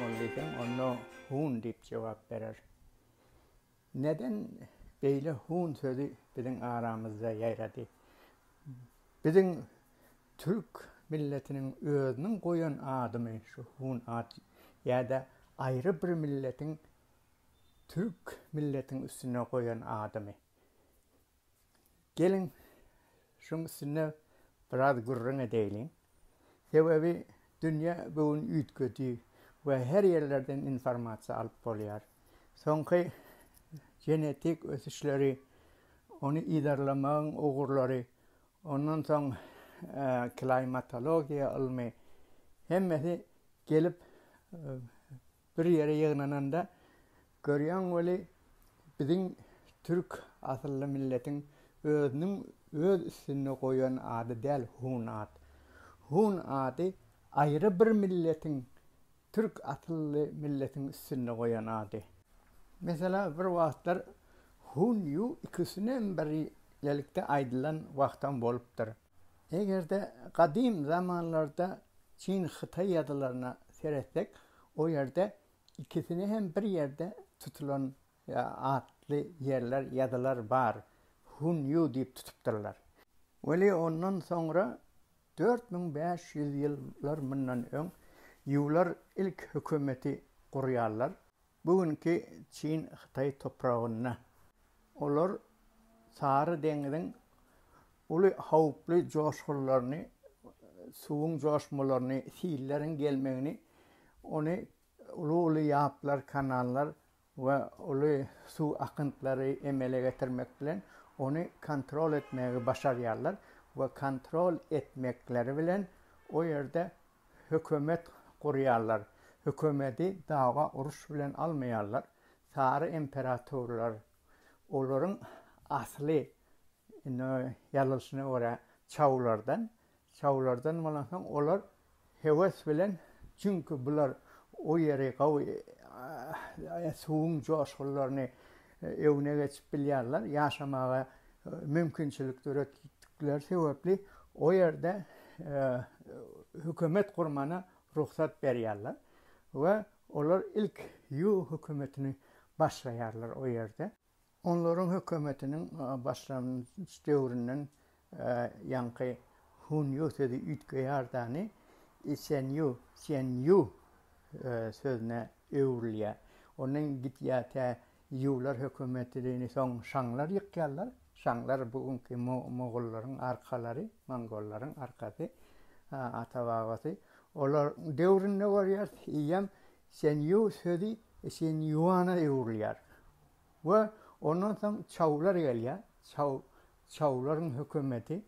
olduysam onu hun deyip cevap verir. Neden böyle hun sözü bizim aramızda yayradı? Bizim Türk milletinin özünün koyun adımı şu hun ad ya da ayrı bir milletin Türk milletin üstüne koyun adımı. Gelin şunun üstüne biraz gurrun edelim. Sebebi dünya bugün ütkötü ve her yerlerden informasyon alıp oluyor. Sonki genetik ösüşleri, onu idarlamanın uğurları, ondan sonra klimatologiya ilmi, hemmesi gelip bir yere yığınananda görüyen öyle bizim Türk asıllı milletin özünün öz üstüne koyan adı değil hun adı. Hun adı ayrı bir milletin, Türk asıllı milletin üstüne koyan adı. Mesela bir vaxtlar hun yu ikisinin birlikte ayrılan vaxttan bolupdur. Eğer de kadim zamanlarda Çin Xitay yadılarına seyretsek, o yerde ikisini hem bir yerde tutulan adlı yerler, yadılar var. Hun yu deyip tutupturlar. Öyle ondan sonra 4500 yıllar bundan ön yular ilk hükümeti kuruyarlar. Bugünkü Çin Xitay toprağına. Onlar Sarı Deniz'in ulu havuplu coşkularını, suğun coşmalarını, sillerin gelmeni, onu ulu yapılar, kanallar ve ulu su akıntıları emele getirmek bilen onu kontrol etmeyi başarıyorlar ve kontrol etmekleri bilen o yerde hükümet kuruyorlar. Hükümeti dava uruş bilen almayarlar. Sarı imparatorlar onların asli yalısına göre çavlardan olan onlar heves bilen çünkü bunlar o yere suğun coşkularını evine geçip biliyorlar. Yaşamaya mümkünçülük ürettikleri sebeple o yerde hükümet kurmana ruhsat veriyorlar. Ve onlar ilk Yu hükümetini başlayarlar o yerde. Onların hükümetinin başlangıç devrinin yankı Hun Yu sözü ütköyardani Sen Yu sözüne öğürlüyor. Onun gittiği Yular hükümetini son Şanglar yıkıyorlar. Şanglar bugünkü Moğolların arkaları, Mongolların arkası, atavağası. Onlar devrinde varıyor. İyem Sen Yu sözü Sen Yuan'a öğürlüyor. Ve ondan sonra Çavlar geliyor. Çavların hükümeti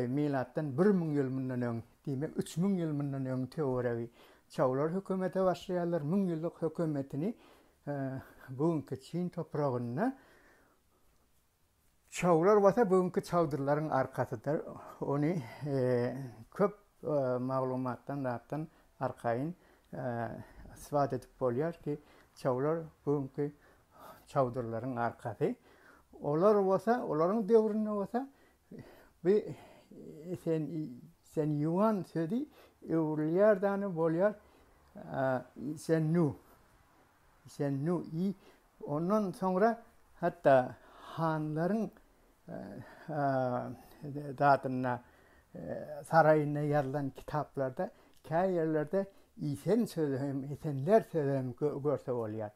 milattan 1000 yıl bundan ön, demek 3000 yıl bundan ön teoriyi Çavlar hükümete başlıyorlar. 1000 yıllık hükümetini bugünkü Çin toprağına Çavlar varsa bugünkü Çavdırların arkasıdır. Onu köp malumattan dağıttan arkayın ispat edip oluyor ki Çavlar bugünkü Çavdırların arkası. Onlar olsa, onların devrinde olsa bir sen Yuan sözü evlilerden oluyor. Sen Nu iyi. Ondan sonra hatta hanların dağıtına sarayına yazılan kitaplarda kây yerlerde isen sözü, esenler sözü görse oluyor.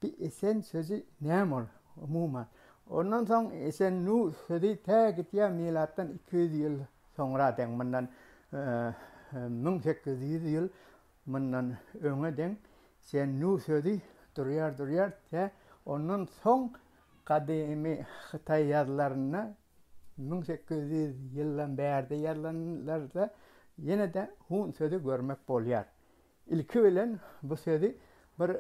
Bir esen sözü ne ol? Umuman. Ondan sonra esen nu sözü tek ya milattan 200 yıl sonra den bundan 1800 yıl bundan öne den sen nu sözü duruyor te ondan son kadimi Xitay yazılarına 1800 yıldan beri yazılanlarda yine de hun sözü görmek oluyor. İlki bilen bu sözü bir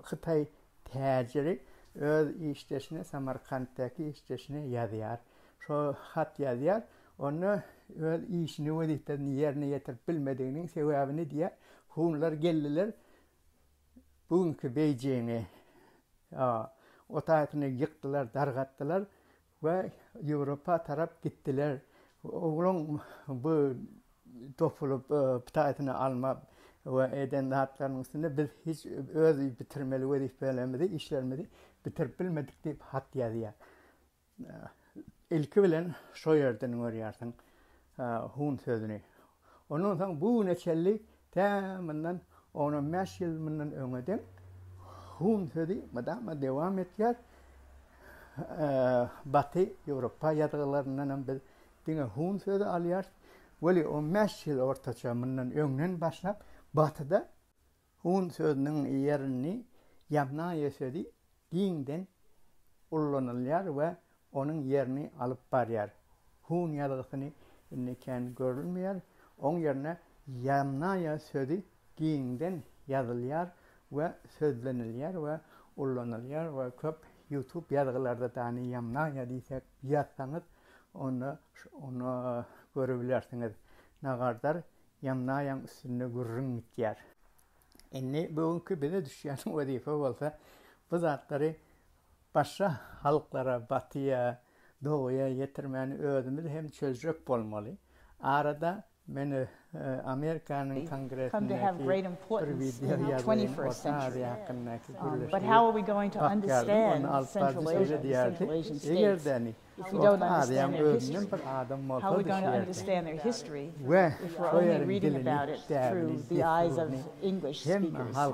Xitay taciri öz işteşine Samarkand'daki işteşine yazıyor. Şu hat yazıyor. Onu öz işini vaziften yerine getirip bilmediğinin sebebini diye hunlar geldiler. Bugünkü Beijing'e o tarafını yıktılar, dargattılar ve Avrupa taraf gittiler. Oğlum bu topulup tarafını alma ve eden hatlarının üstünde biz hiç öz bitirmeli vazifelerimizi, işlerimizi bitirip bilmedik deyip hat yazıyor. İlki bilen şu yerden görüyorsun hun sözünü. Onun sonra bu neçelli tamamen 15 yıl bundan önceden hun sözü madama devam ediyor. Batı Avrupa yazılarından biz dine hun sözü alıyor. Veli 15 yıl ortaça bundan önceden başlayıp Batı'da hun sözünün yerini yamnaya sözü dinden kullanılıyor ve onun yerini alıp barıyor. Hun yazısını inneken görülmüyor. Onun yerine yamnaya sözü dinden yazılıyor ve sözleniliyor ve kullanılıyor ve köp YouTube yazılarda tane yamnaya diysek yazsanız onu görebilirsiniz. Ne kadar yamnayan üstünde gurrun bitiyor. Bugünkü bize düşen vazife olsa bu zatları başka halklara, batıya, doğuya getirmeni özümüz hem çözecek olmalı. Arada beni Amerika'nın kongresindeki bir video yazayım, Orta Asya hakkındaki But how are we going to understand Central Asia, Central Asian states, if we don't understand their history? How are we going to understand their history if we're only reading about it through the eyes of English speakers? How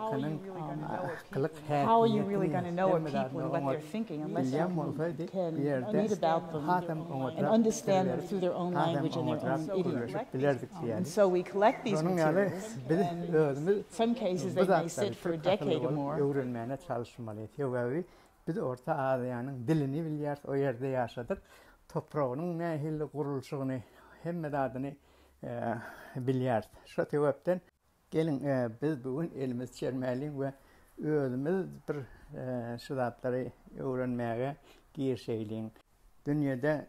are you really going to know a people and what they're thinking unless you can read about them and understand them through their own language and their own idiom? And so we collect these materials, and in some cases they may sit for a decade or more. Biz Orta Asya'nın dilini biliyoruz, o yerde yaşadık. Toprağının nehirli kuruluşunu, hem adını biliyoruz. Şu sebepten gelin biz bugün elimiz çermeliyiz ve özümüz bir şu zatları öğrenmeye girişeyliyiz. Dünyada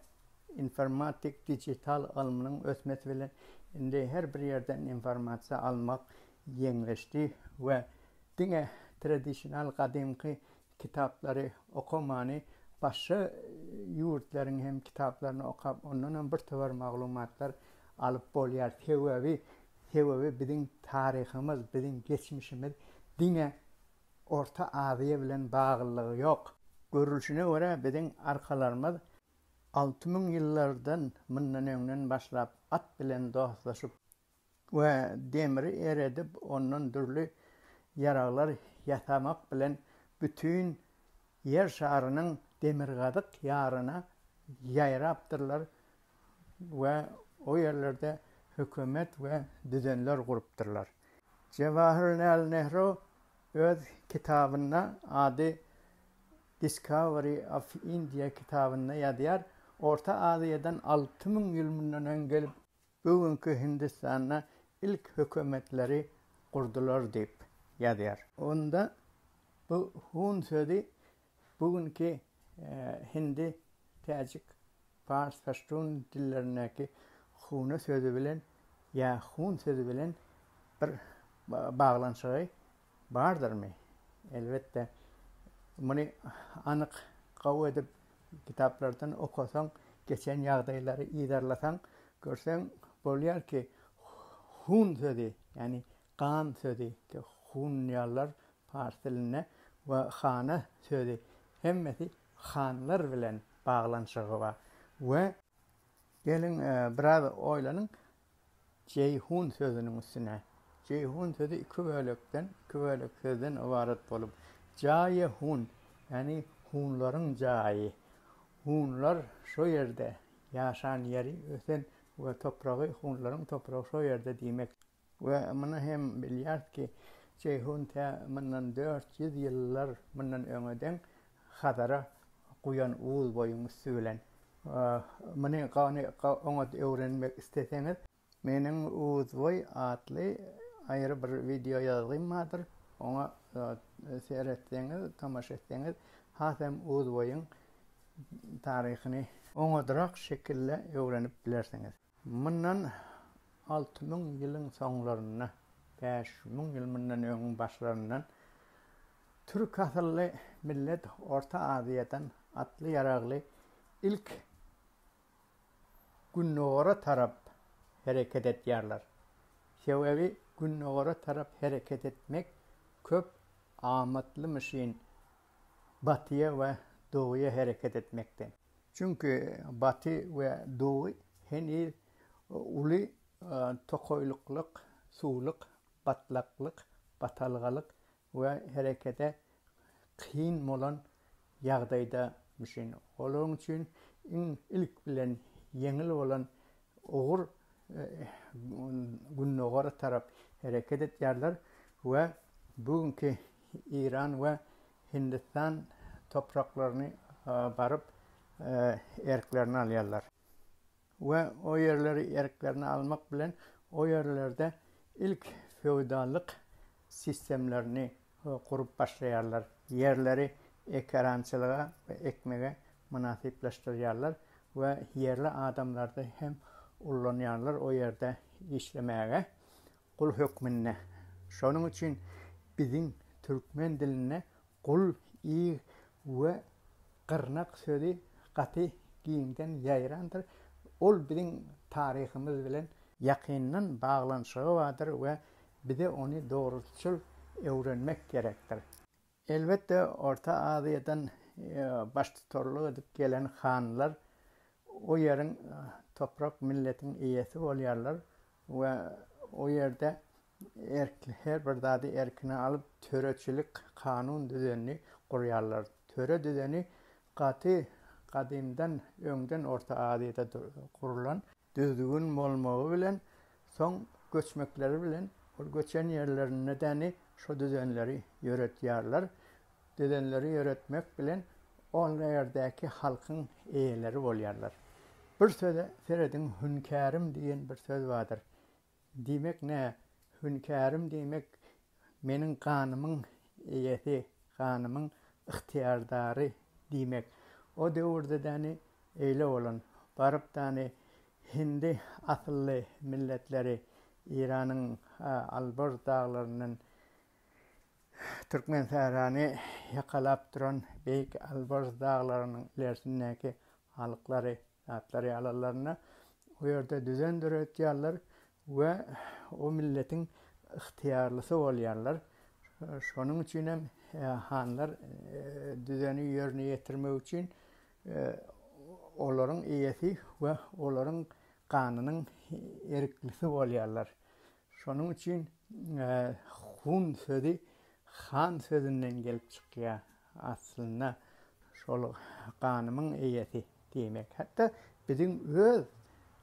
informatik, dijital alımının ötmesi bile indi her bir yerden informasiya almak yenileşti ve dine tradisyonel kadimki kitapları okumanı başka yurtların hem kitaplarını okuyup ondan bir tavır maglumatlar alıp boluyor. Sebebi bizim tarihimiz, bizim geçmişimiz dine Orta Asya bilen bağlılığı yok. Görülüşüne göre bizim arkalarımız 6000 yıllardan bundan önceden başlayıp at bilen dostlaşıp ve demiri eredip ondan türlü yaralar yasamak bilen bütün yer şarının demirgadık yarına yayraptırlar ve o yerlerde hükümet ve düzenler kuruptırlar. Jawaharlal Nehru öz kitabında adı Discovery of India kitabında yazıyor. Orta Asya'dan 6000 yılından önce bugünkü Hindistan'a ilk hükümetleri kurdular deyip yazıyor. Onda bu hun sözü bugünkü Hindi, Tacik, Fars, Paştun dillerindeki hun sözü bilen ya hun sözü bilen bir bağlantısı vardır mı? Elbette bunu anık kav edip kitaplardan okusan, geçen yağdayları idarlasan, görsen buluyor ki hun sözü yani kan sözü ki hun yallar Fars diline ve hana sözü hemmeti hanlar bilen bağlantısı var ve gelin biraz oylanın Ceyhun sözünün üstüne. Ceyhun sözü iki bölük sözden ibaret olup Cayhun yani hunların cayı. Hunlar şu yerde yaşayan yeri öten ve toprağı hunların toprağı şu yerde demek. Ve bunu hem biliyoruz ki Ceyhun bundan 400 yıllar bundan önceden Hazara kuyan uğuz boyun üstülen. Bunu onu öğrenmek isteseniz benim uğuz boy adlı ayrı bir video yazayım vardır. Ona seyretseniz, tamaşa etseniz Hazem uğuz boyun tarihini ona durak şekilde öğrenip bilirsiniz. Bundan 6000 yılın sonlarına 5000 yılından önce başlarından Türk asıllı millet Orta Asya'dan atlı yaraglı ilk günlere taraf hareket ediyorlar. Sebebi günnogara tarap hareket etmek köp amatlymışyn batyya we doğuya hareket etmekden. Çünkü batı ve doğu heni uly tokoyluklyk, suwlyk, batlaklyk, batalgalyk we harekete kyn bolan ýagdaýda müşin. Olaryň üçin ilk bilen yeňil bolan ogur günnogara tarap hareket etýärler we bugünkü İran we Hindistan topraklaryny baryp erklerini alýarlar. Ve o yerleri erklerini almak bilen o yerlerde ilk feodallık sistemlerini kurup başlayarlar. Yerleri ekarancılığa ve ekmeğe münasipleştirirler ve yerli adamlar da hem ullanýarlar o yerde işlemäge kul hükmünne. Şonun için bizim Türkmen diline kul iyi ve kırnak sözi katı giyinden yayrandır. Ol bizim tarihimiz bilen yakından bağlanşığı vardır ve bize onu doğrultucul öğrenmek gerektir. Elbette Orta Asya'dan baş tutarlık edip gelen hanlar o yerin toprak milletin iyisi olýarlar ve o yerde her bir zady erkine alıp töreçilik kanun düzenini kurýarlar. Töre düzeni kadimden öňden Orta Asya'da kurulan düzgün bolmagy bilen soň göçmekleri bilen o göçen yerlerin nedeni şu düzenleri ýöretýärler. Düzenleri ýöretmek bilen o ýerdäki halkyň eýeleri bolýarlar. Bir söze Feredin hünkârım diyen bir söz vardır. Dimek ne? Hünkârım demek menin kanımın eýesi, kanımın ihtiyardary demek. O döwürde däni eýle bolan baryp däni Hindi asylly milletleri İran'ın Alborz dağlarının Türkmen sahrany yakalap duran beýik Alborz dağlarının ilerisindäki halklary, zatlary alalarına o ýerde düzen döretýärler we o milletin ihtiyarlısı bolýarlar. Şonuň üçin hem hanlar düzeni ýerine ýetirmek üçin olaryň eýesi we olaryň kanynyň erklisi bolýarlar. Şonuň üçin hun sözi han sözünden gelip çykýar. Aslynda şol kanynyň eýesi diýmek. Hatda bizim öz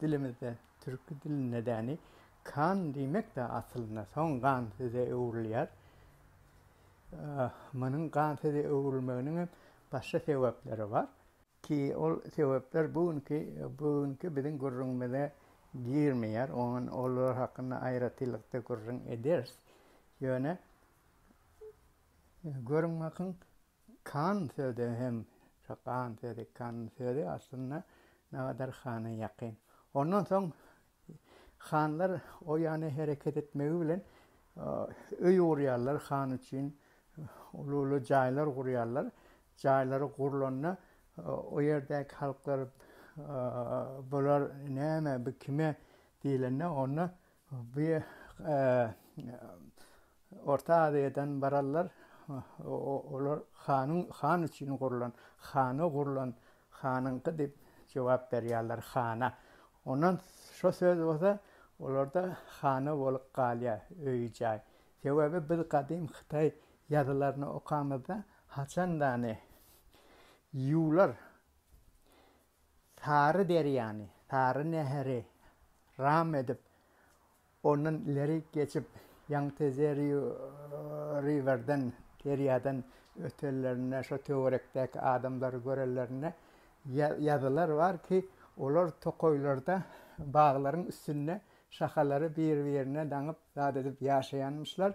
dilimizde Türk dilinde däni kan diýmek de aslynda soň kan söze öwrilýär. Munyň kan söze öwrilmeginiň başga sebäpleri bar ki ol sebäpler bugünkü bizim gurrunmada girmeýär. Oňun olar hakynda aýratylykda gurrun ederiz. Ýöne görünmekin kan söze hem kan söze aslynda nädär hana ýakyn. Ondan soň hanlar o ýany hareket etmegi bilen öý gurýarlar han üçin ulu jaýlar gurýarlar. Jaýlary gurulanda o ýerdäki halklar bular näme bu kime diýilende onu bir Orta Asya'dan barallar olar han üçin gurulan, hanynky dip jogap berýärler hana. Ondan şu söz bolsa olarda hana bolup galýar, öý jaý. Sebäbi biz kadim Xitay ýazylaryny okamyzda haçan däni ýuwlar Tary derýany, Tary näheri ram edip ondan ileri geçip Yangtze River'den deryadan ötellerine, şu töwerekdäki adamlary görelerine ýazylar var ki olar tokoylarda bağlaryň üstünde şahalary bir-birine daňyp zat edip ýaşaýanmyşlar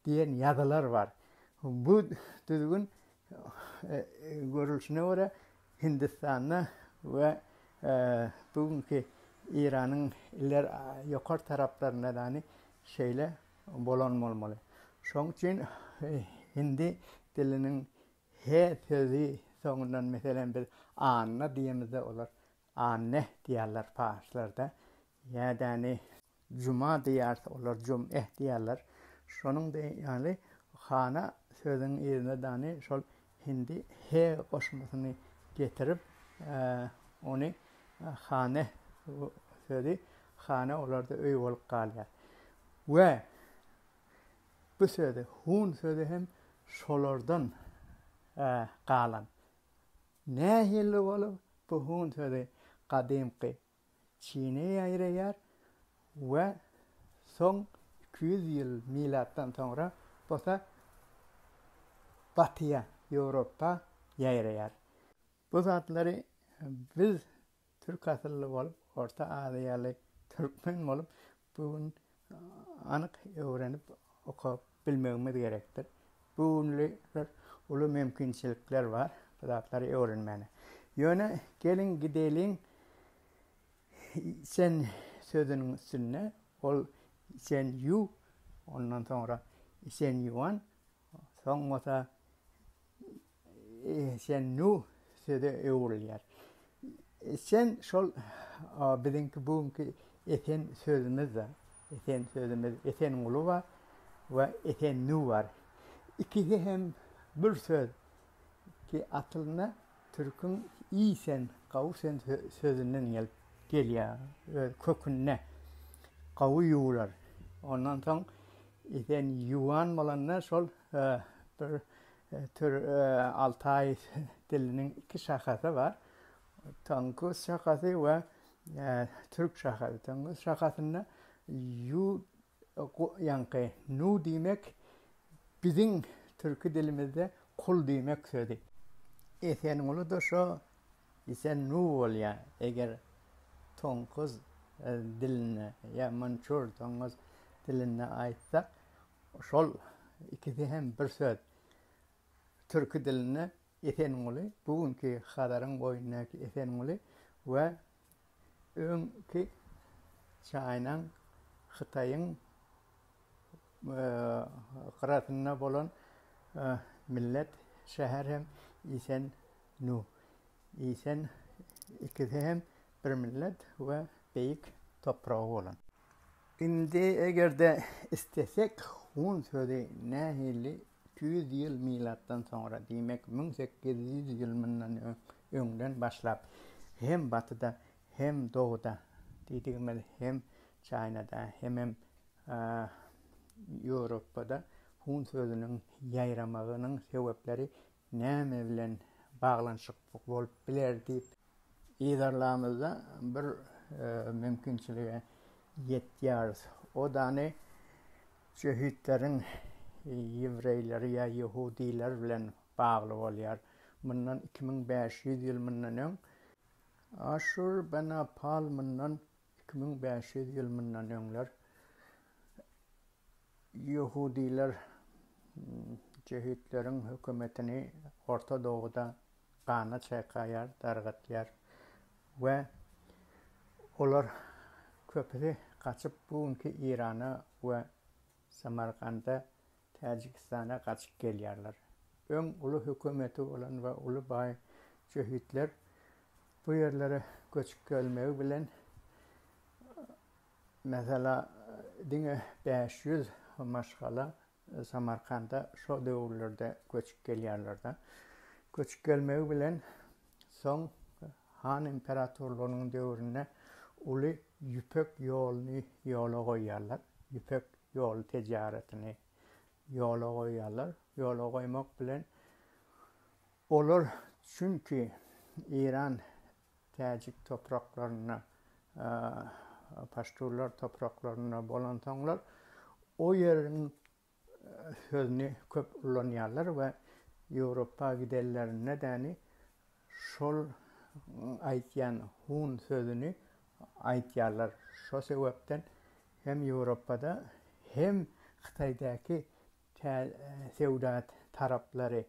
diýen ýazylar var. Bu düzgün görülüşine göre Hindistan'da ve bugünkü İran'ın iler ýokar taraplarına däni şeýle bolan bolmaly. Şoň üçin Hindi diliniň he sözi soňundan meselen bir anna diýemizde olar. Anne diýerler parslarda. Ýa-da cuma diyarsa olar diyarlar. Şonun da yani hana sözün yerine dani şol hindi he koşmasını getirip onu hane sözü hane olarda öy olup kalıyor. Ve bu sözü hun sözü hem şolardan kalan. Ne hilli olup bu hun sözü kadimki Çin'e ayrıyar ve son 200 yıl milattan sonra bosa batıya, Avrupa yayrayar. Bu zatları biz Türk asıllı olup, Orta Aziyalı Türkmen olup, bunun anık öğrenip okuyup bilmemiz gerektir. Bunlar ulu mümkünçilikler var, bu zatları öğrenmene. Yöne gelin gidelim, sen sözünün üstüne, ol sen yu, ondan sonra sen yuan, sonra sen nu sözü öğrenir. Sen şol bizimki bugünkü eten sözümüz var. Eten sözümüz, eten ulu var ve eten nu var. İkisi hem bir söz ki atılına Türk'ün iyi sen, kavu sen sözünden geliyor. Kökünne kavu yuğular. Ondan sonra eten yuan olanlar şol bir tür Altay dilinin iki şakası var. Tanguz şakası ve Türk şakası. Tanguz şakasında yu yankı nu demek bizim Türk dilimizde kul demek söyledi. Esen olu da şu esen nu oluyor. Eğer Tanguz diline ya Mançur Tanguz diline aitsak şol ikisi hem bir söz. Türk diline eten olu, bugünkü Hadar'ın boyundaki eten olu ve önkü Çin'in, Xitay'ın kırasında olan millet, şehir hem isen nu. İsen ikisi hem bir millet ve büyük toprağı olan. Şimdi eğer de istesek hun sözü nehirli 200 yıl milattan sonra demek 1800 yılından önden başlayıp hem batıda hem doğuda dediğimiz hem Çin'de hem Avrupa'da hun sözünün yayramağının sebepleri neme bilen bağlanışık olup biler deyip izarlarımızda bir mümkünçülüğe yetiyoruz. O da ne şehitlerin Yevreyler ya Yahudiler bilen bağlı oluyor. Bundan 2500 yıl bundan Aşur bana pal bundan 2500 yıl bundan öngler Yahudiler şehitlerin hükümetini Orta Doğu'da kana çekayar, dargatlar ve onlar köpüde kaçıp bugünkü İran'a ve Samarkand'a Tacikistan'a kaçıp geliyorlar. Ön ulu hükümeti olan ve ulu bay şehitler bu yerlere göçüp gelmeyi bilen mesela 500 maşgala Samarkand'a şu devirlerde göçüp geliyorlar da. Göçüp gelmeyi bilen son Han imparatorluğunun devrine ulu yüpek yola koyarlar. Yüpek yol ticaretini yola koyarlar. Yola koymak bilen olur çünkü İran Tacik topraklarına Paşturlar topraklarına bolantanlar o yerin sözünü köp kullanıyorlar ve Avrupa giderlerin nedeni şol aytyan hun sözünü aytıyorlar. Şu sebepten hem Avrupa'da hem Xitay'daki sevdat tarafları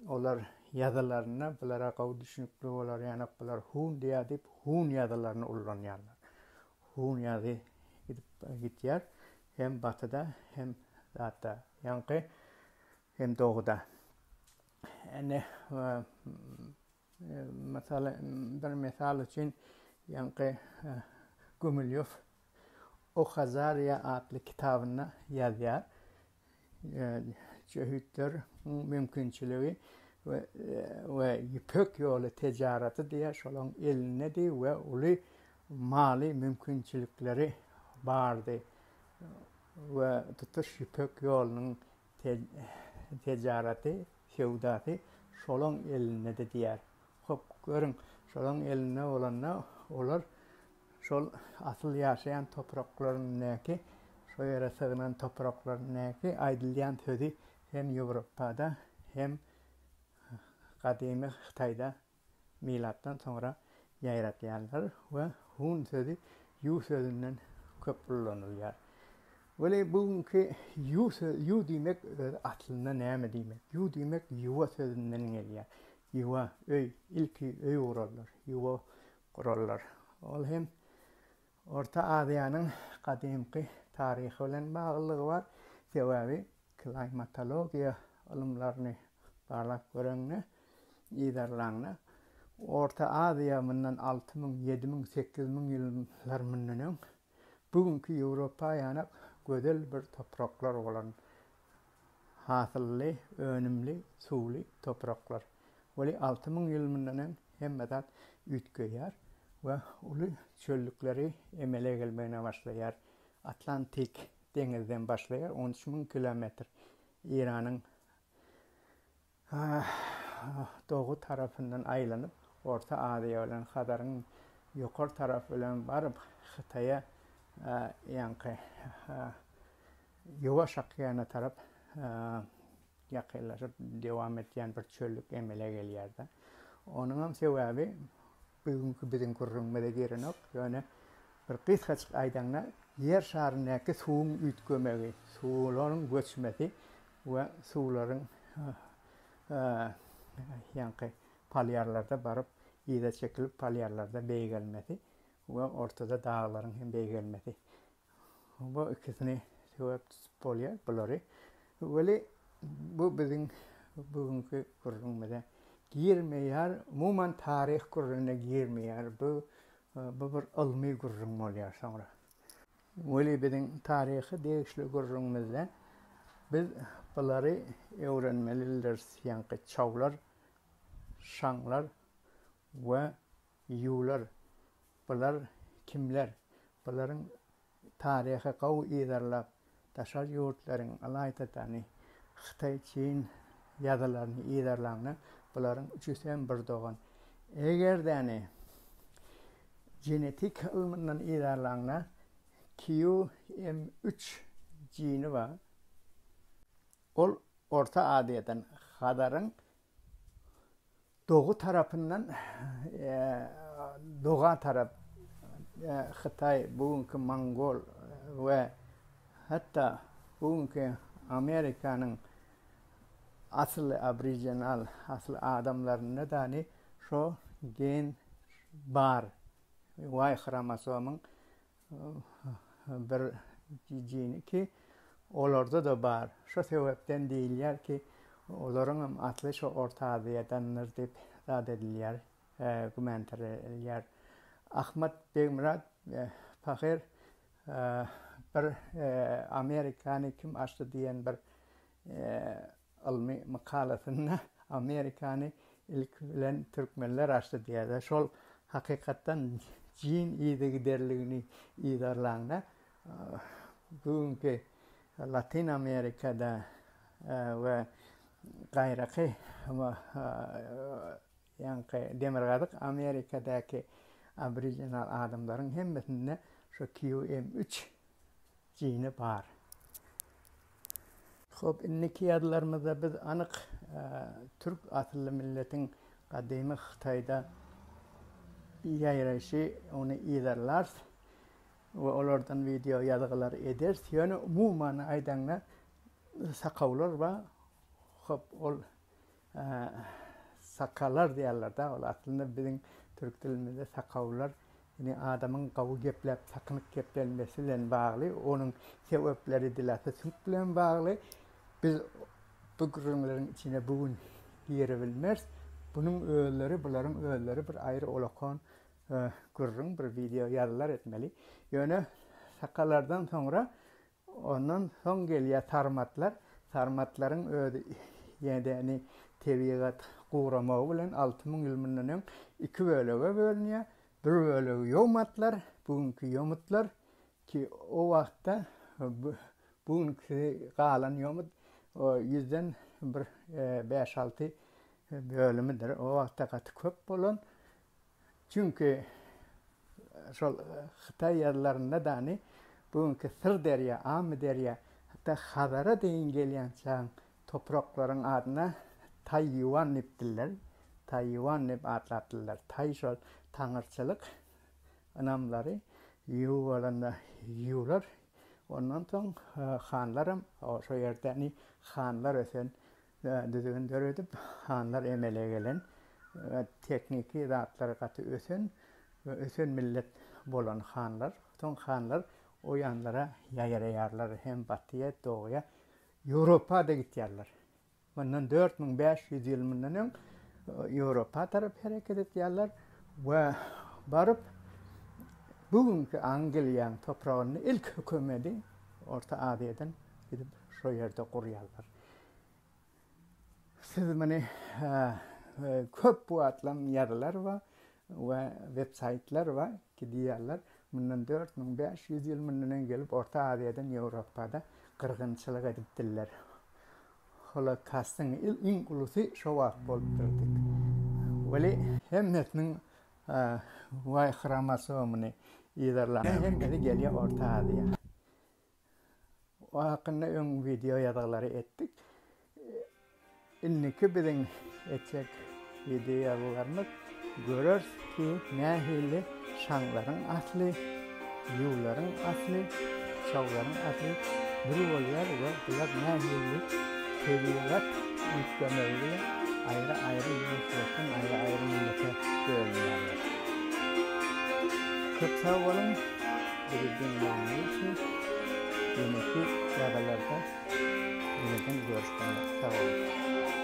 onlar yazılarına bunlara kav düşünüklü olar yani bunlar hun diye deyip hun yazılarını kullanıyorlar. Hun yazı gidiyor hem batıda hem zaten yankı hem doğuda. Yani mesela bir misal için yankı Gumilyov O Hazariya adlı kitabına yazıyor. Cöhütler mümkünçülüğü ve İpek yolu ticareti diye şolun eline de ve ulu mali mümkünçülükleri vardı. Ve tutuş İpek yolunun ticareti, sevdası şolun eline de diyer. Hop görün, şolun eline olanlar olur. Şol asıl yaşayan toprakların neki, şu yere sığınan toprakların neki aydılyan sözü hem Avrupa'da hem kadimi Xitay'da milattan sonra yayratyanlar ve hun sözü yu sözünden köprülanılıyor. Böyle bugünkü yu demek aslında ne demek? Yu demek yuva sözünden geliyor. Yuva, öy, ilki öy kurarlar, yuva kurarlar. Ol hem Orta Asya'nın kadimki tarihi ile bağlılığı var. Sebebi klimatologiya ilimlerini bağlap görenler, idarlarına. Orta Asya bundan 6000, 7000, 8000 yıllar bundan bugünkü Avrupa yana güzel bir topraklar olan hasıllı, önümlü, sulu topraklar. Böyle 6000 yıl bundan hem medat ütköyer ve ulu çöllükleri emele gelmeye başlayar. Atlantik denizden başlayar. 13.000 kilometre İran'ın doğu tarafından aylanıp Orta Asya olan Kadar'ın yukarı tarafından varıp Xitay'a yankı yuva şakyana taraf yakınlaşıp devam eden bir çöllük emele gelirdi. Onun sebebi bugünkü bizim kurulmada girin yok. Yani bir kıskaç aydanlar yer şarındaki suğun ütkömeli, suların göçmesi ve suların yankı palyarlarda barıp iyide çekilip palyarlarda beygelmesi ve ortada dağların hem beygelmesi. Bu ikisini sebep polya bunları. Böyle bu bizim bugünkü kurulmada girmeyer, umuman tarih kuruluna girmeyer. Bu bir ilmi kurulum oluyor sonra. Böyle bizim tarihi değişli kurulumuzda biz bunları öğrenmeliyiz. Yani çavlar, şanlar ve yular. Bunlar kimler? Bunların tarihi kavu idarlar, taşar yurtların alaytatani, Xitay, Çin yazılarını idarlarını bunların üçüsen bir doğan. Eğer de genetik ilminden idarlarına QM3 geni var. Ol Orta Asya'dan Kadar'ın doğu tarafından doğu taraf Xitay, bugünkü Mongol ve hatta bugünkü Amerika'nın asıl aboriginal, asıl adamlarına da şu gen var. Y kromosomun bir geni ki onlarda da var. Şu sebepten değiller ki onların aslı şu Orta Asya'dandır deyip zadediler, gümentirler. Ahmet Begmurat Fakir bir Amerikanı kim açtı diyen bir ilmi makalesinde Amerikanı ilk bilen Türkmenler açtı diye. Şol hakikaten cin iyidirliğini idarlarına bugünkü Latin Amerika'da ve gayraki yani demirgadık Amerika'daki aboriginal adamların hemmetinde şu QM3 geni var. Hop, inniki yadlarımızda biz anık Türk asıllı milletin kadimi Xitay'da yayrayışı onu idarlar ve onlardan video yazılar ederiz. Yani umuman aydanlar sakavlar var. Hop, ol sakallar diyorlar da, ol aslında bizim Türk dilimizde sakavlar. Yani adamın kavu geplep, sakınık geplenmesiyle bağlı, onun sebepleri dilası sütle bağlı. Biz bu kurumların içine bugün girebilmez. Bunun öğeleri, bunların öğeleri bir ayrı olakan kurum, bir video yazılar etmeli. Yani sakalardan sonra ondan son geliyor tarmatlar. Tarmatların yani tebiat kuğramağı bilen 6000 ilminden 2 bölüge bölünüyor. Bir bölüge yomatlar, bugünkü yomutlar ki o vakta bugünkü kalan yomut o yüzden bir 5-6 bölümüdür. O vakta katı köp bolan. Çünkü şol Xitay yerlerinde dani bugünkü Sırderya, Amderya hatta Hazara deyin gelen çağın toprakların adına Tayvan niptiler. Tayvan nip atlattılar. Tay şol tanrıçılık anamları yuvalanda yular. Ondan sonra hanlarım o şu yerdeni hanlar ösen düzgün edip hanlar emele gelen tekniki zatları katı ösen millet bolan hanlar. Son hanlar o yanlara yayarlar hem batıya doğuya Avrupa'da gittiler. Bundan 4500 yılından Avrupa taraf hareket ettiler ve barıp bugünkü Angliyan toprağını ilk hükümeti Orta Asya'dan gidip şu yerde kuruyorlar. Siz beni köp bu atlan yerler var ve website'ler var ki diyorlar bundan 4500 yılından gelip Orta Asya'dan Avrupa'da kırgınçılık ediptiler. Holocaust'ın ilk ulusu şu vakit bolup durdik. Veli hemmetinin vay kromosomu iderler. Hem de geliyor Orta Asya. O hakkında ön video yadırları ettik. İnniki bizim etcek video yadırlarını görür ki nehirli şanların aslı, yuların aslı, şavların aslı bir oluyor ve bunlar nehirli tebiat mükemmelliği ayrı yürüyüşlerden ayrı millete bölünüyorlar. Çok sağ olun. Bir dinleyenler için yönetli yaralarda yeniden görüşmek. Sağ olun.